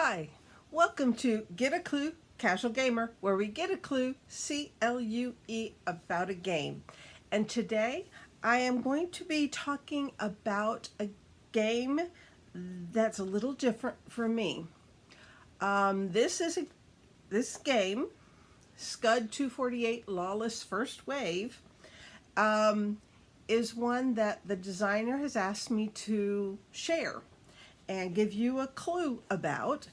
Hi, welcome to Get a Clue Casual Gamer, where we get a clue, C-L-U-E, about a game. And today I am going to be talking about a game that's a little different for me. This game, SCUD248 Lawless First Wave, is one that the designer has asked me to share and give you a clue about.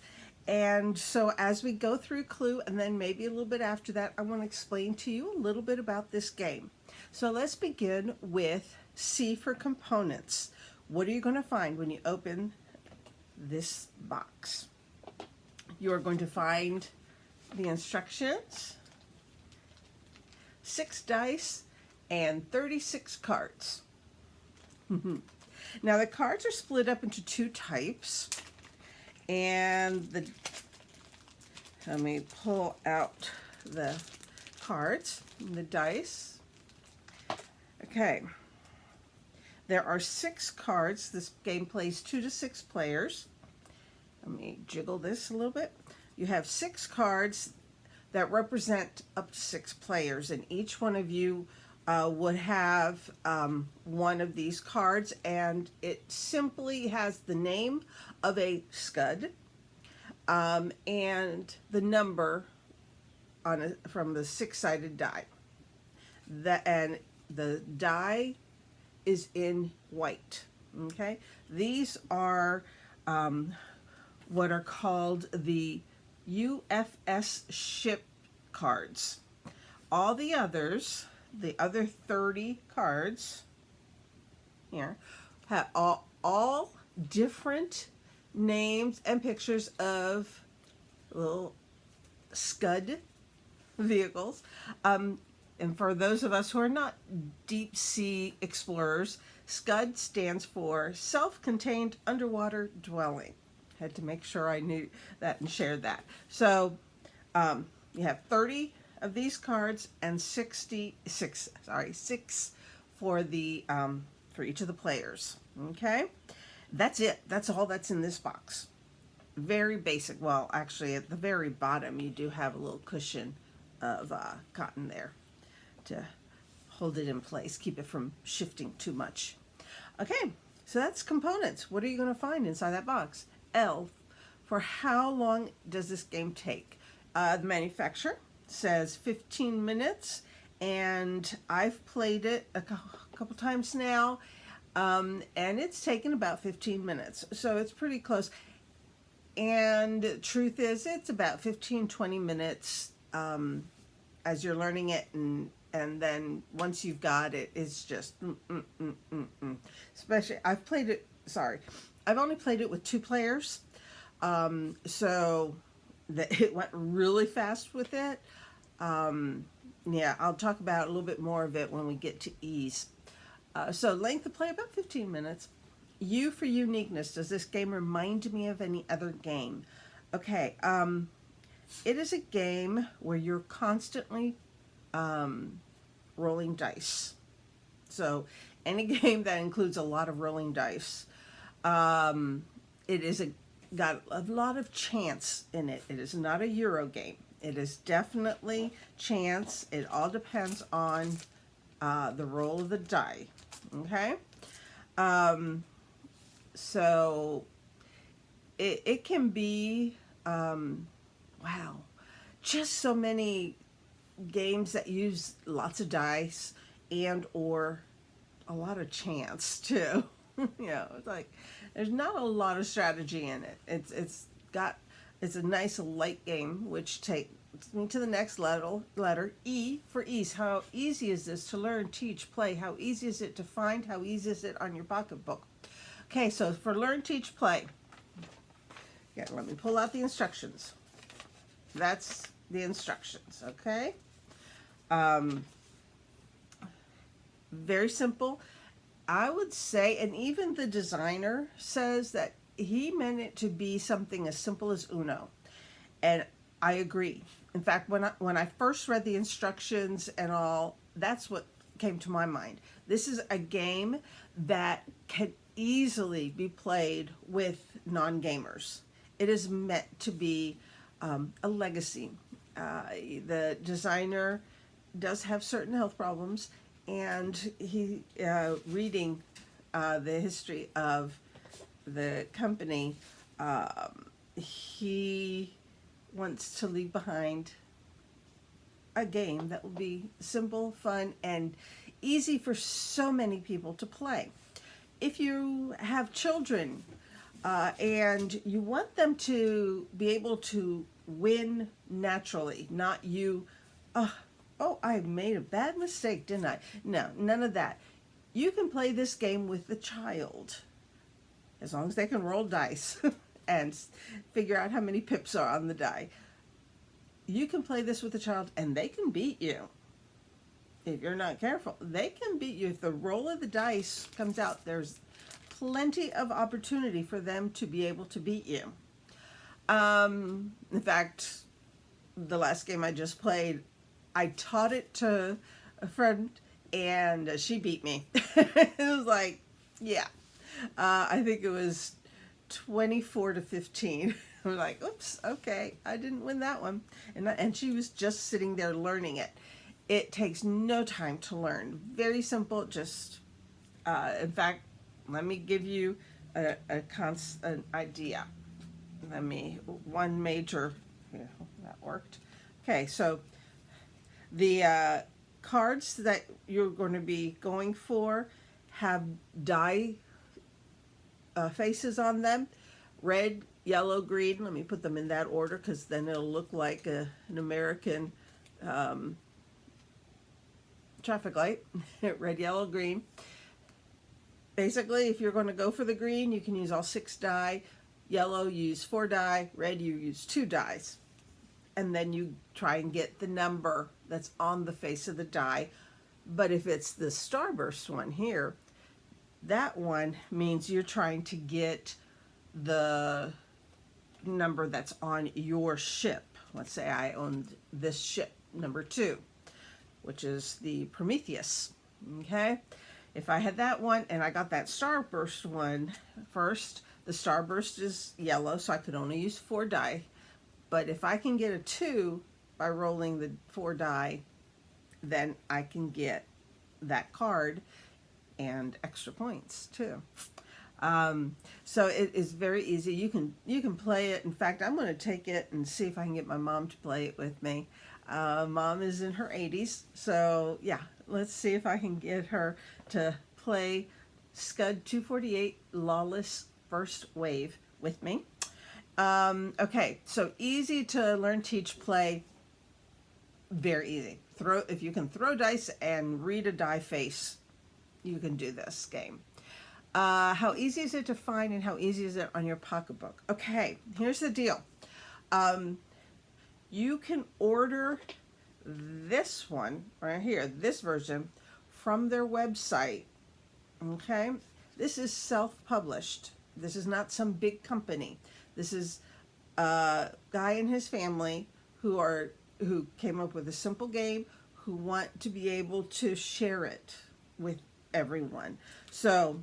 And so as we go through clue, and then maybe a little bit after that, I want to explain to you a little bit about this game. So let's begin with C for components. What are you going to find when you open this box? You are going to find the instructions, 6 dice, and 36 cards. Now the cards are split up into 2 types, and let me pull out the cards, the dice. Okay, there are 6 cards. This game plays 2 to 6 players. Let me jiggle this a little bit. You have 6 cards that represent up to 6 players, and each one of you would have one of these cards, and it simply has the name of a SCUD and the number on from the 6-sided die. And the die is in white. Okay, these are what are called the UFS ship cards. All the others, the other 30 cards here, have all different names and pictures of little SCUD vehicles. And for those of us who are not deep sea explorers, SCUD stands for Self-Contained Underwater Dwelling. Had to make sure I knew that and shared that. So you have 30 of these cards and 6 for the for each of the players. Okay, that's it. That's all that's in this box. Very basic. Well, actually, at the very bottom, you do have a little cushion of cotton there to hold it in place, keep it from shifting too much. Okay, so that's components. What are you going to find inside that box? L for how long does this game take? The manufacturer says 15 minutes, and I've played it a couple times now, and it's taken about 15 minutes, so it's pretty close. And truth is, it's about 15-20 minutes as you're learning it, and then once you've got it, it's just especially I've only played it with 2 players, so that it went really fast with it. Yeah, I'll talk about a little bit more of it when we get to ease. So length of play, about 15 minutes. U for uniqueness. Does this game remind me of any other game? Okay, it is a game where you're constantly rolling dice. So any game that includes a lot of rolling dice. It is got a lot of chance in it. It is not a Euro game. It is definitely chance. It all depends on the roll of the die. Okay? So it can be, wow, just so many games that use lots of dice and or a lot of chance too. You know, it's like there's not a lot of strategy in it. It's a nice light game, which takes me to the next letter, E for ease. How easy is this to learn, teach, play? How easy is it to find? How easy is it on your pocketbook? Okay, so for learn, teach, play. Yeah, let me pull out the instructions. That's the instructions, okay? Very simple. I would say, and even the designer says that he meant it to be something as simple as Uno. And I agree. In fact, when I first read the instructions and all, that's what came to my mind. This is a game that can easily be played with non-gamers. it is meant to be a legacy. The designer does have certain health problems, and he reading the history of the company, he wants to leave behind a game that will be simple, fun, and easy for so many people to play. If you have children and you want them to be able to win naturally, not you, oh, I made a bad mistake, didn't I? No, none of that. You can play this game with the child as long as they can roll dice and figure out how many pips are on the die. You can play this with the child and they can beat you. If you're not careful, they can beat you. If the roll of the dice comes out, there's plenty of opportunity for them to be able to beat you. In fact, the last game I just played, I taught it to a friend and she beat me. It was like, yeah. I think it was 24-15. I was like, oops, okay, I didn't win that one. And she was just sitting there learning it. It takes no time to learn. Very simple, just, in fact, let me give you an idea. One major, yeah, that worked. Okay, so the cards that you're going to be going for have die faces on them. Red, yellow, green. Let me put them in that order because then it'll look like an American traffic light. Red, yellow, green. Basically, if you're going to go for the green, you can use all 6 die. Yellow, use 4 die. Red, you use 2 dies. And then you try and get the number that's on the face of the die. But if it's the starburst one here, that one means you're trying to get the number that's on your ship. Let's say I owned this ship, number 2, which is the Prometheus. Okay? If I had that one and I got that starburst one first, the starburst is yellow, so I could only use 4 die. But if I can get a 2 by rolling the 4 die, then I can get that card and extra points too. So it is very easy. You can play it. In fact, I'm going to take it and see if I can get my mom to play it with me. Mom is in her 80s, so yeah, let's see if I can get her to play SCUD248 Lawless First Wave with me. Okay, so easy to learn, teach, play. Very easy. If you can throw dice and read a die face, you can do this game. How easy is it to find and how easy is it on your pocketbook? Okay, here's the deal. You can order this one right here, this version, from their website. Okay, this is self-published. This is not some big company. This is a guy and his family who came up with a simple game, who want to be able to share it with everyone. So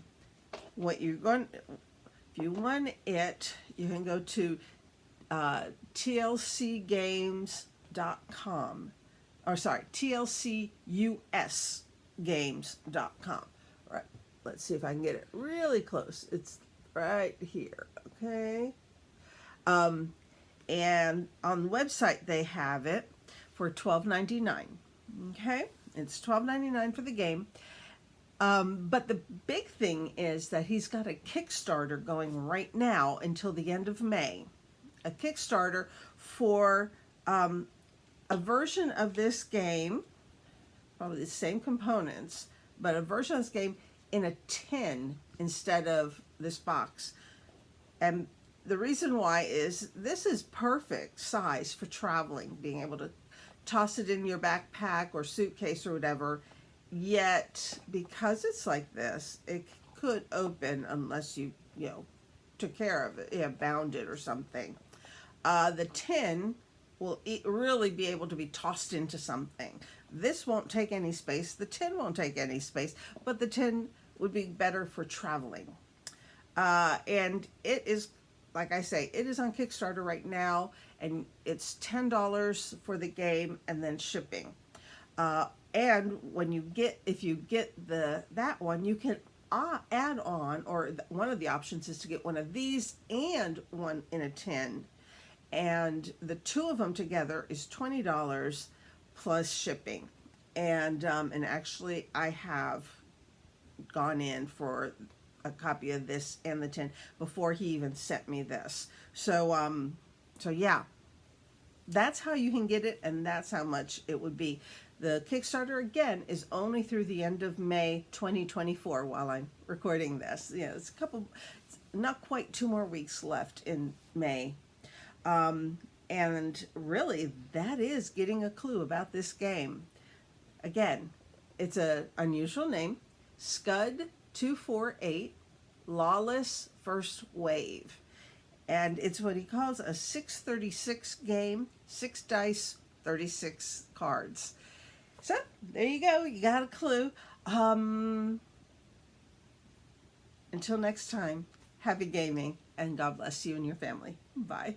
what you're going, if you want it, you can go to tlcgames.com, or sorry, tlcusgames.com. All right, let's see if I can get it really close. It's right here, okay? And on the website they have it for $12.99. Okay, it's $12.99 for the game. But the big thing is that he's got a Kickstarter going right now until the end of May. A Kickstarter for a version of this game, probably the same components, but a version of this game in a tin instead of this box. And the reason why is this is perfect size for traveling, being able to toss it in your backpack or suitcase or whatever. Yet, because it's like this, it could open unless you took care of it, bound it or something. The tin will really be able to be tossed into something. This won't take any space. The tin won't take any space, but the tin would be better for traveling. And it is like I say, it is on Kickstarter right now, and it's $10 for the game and then shipping. And when you get, if you get that one, you can add on, or one of the options is to get one of these and one in a tin, and the two of them together is $20 plus shipping. And actually, I have gone in for a copy of this and the tin before he even sent me this. So yeah, that's how you can get it, and that's how much it would be. The Kickstarter, again, is only through the end of May 2024 while I'm recording this. Yeah, it's not quite 2 more weeks left in May. And really, that is getting a clue about this game. Again, it's an unusual name, SCUD248, Lawless First Wave. And it's what he calls a 636 game, 6 dice, 36 cards. So there you go. You got a clue. Until next time, happy gaming, and God bless you and your family. Bye.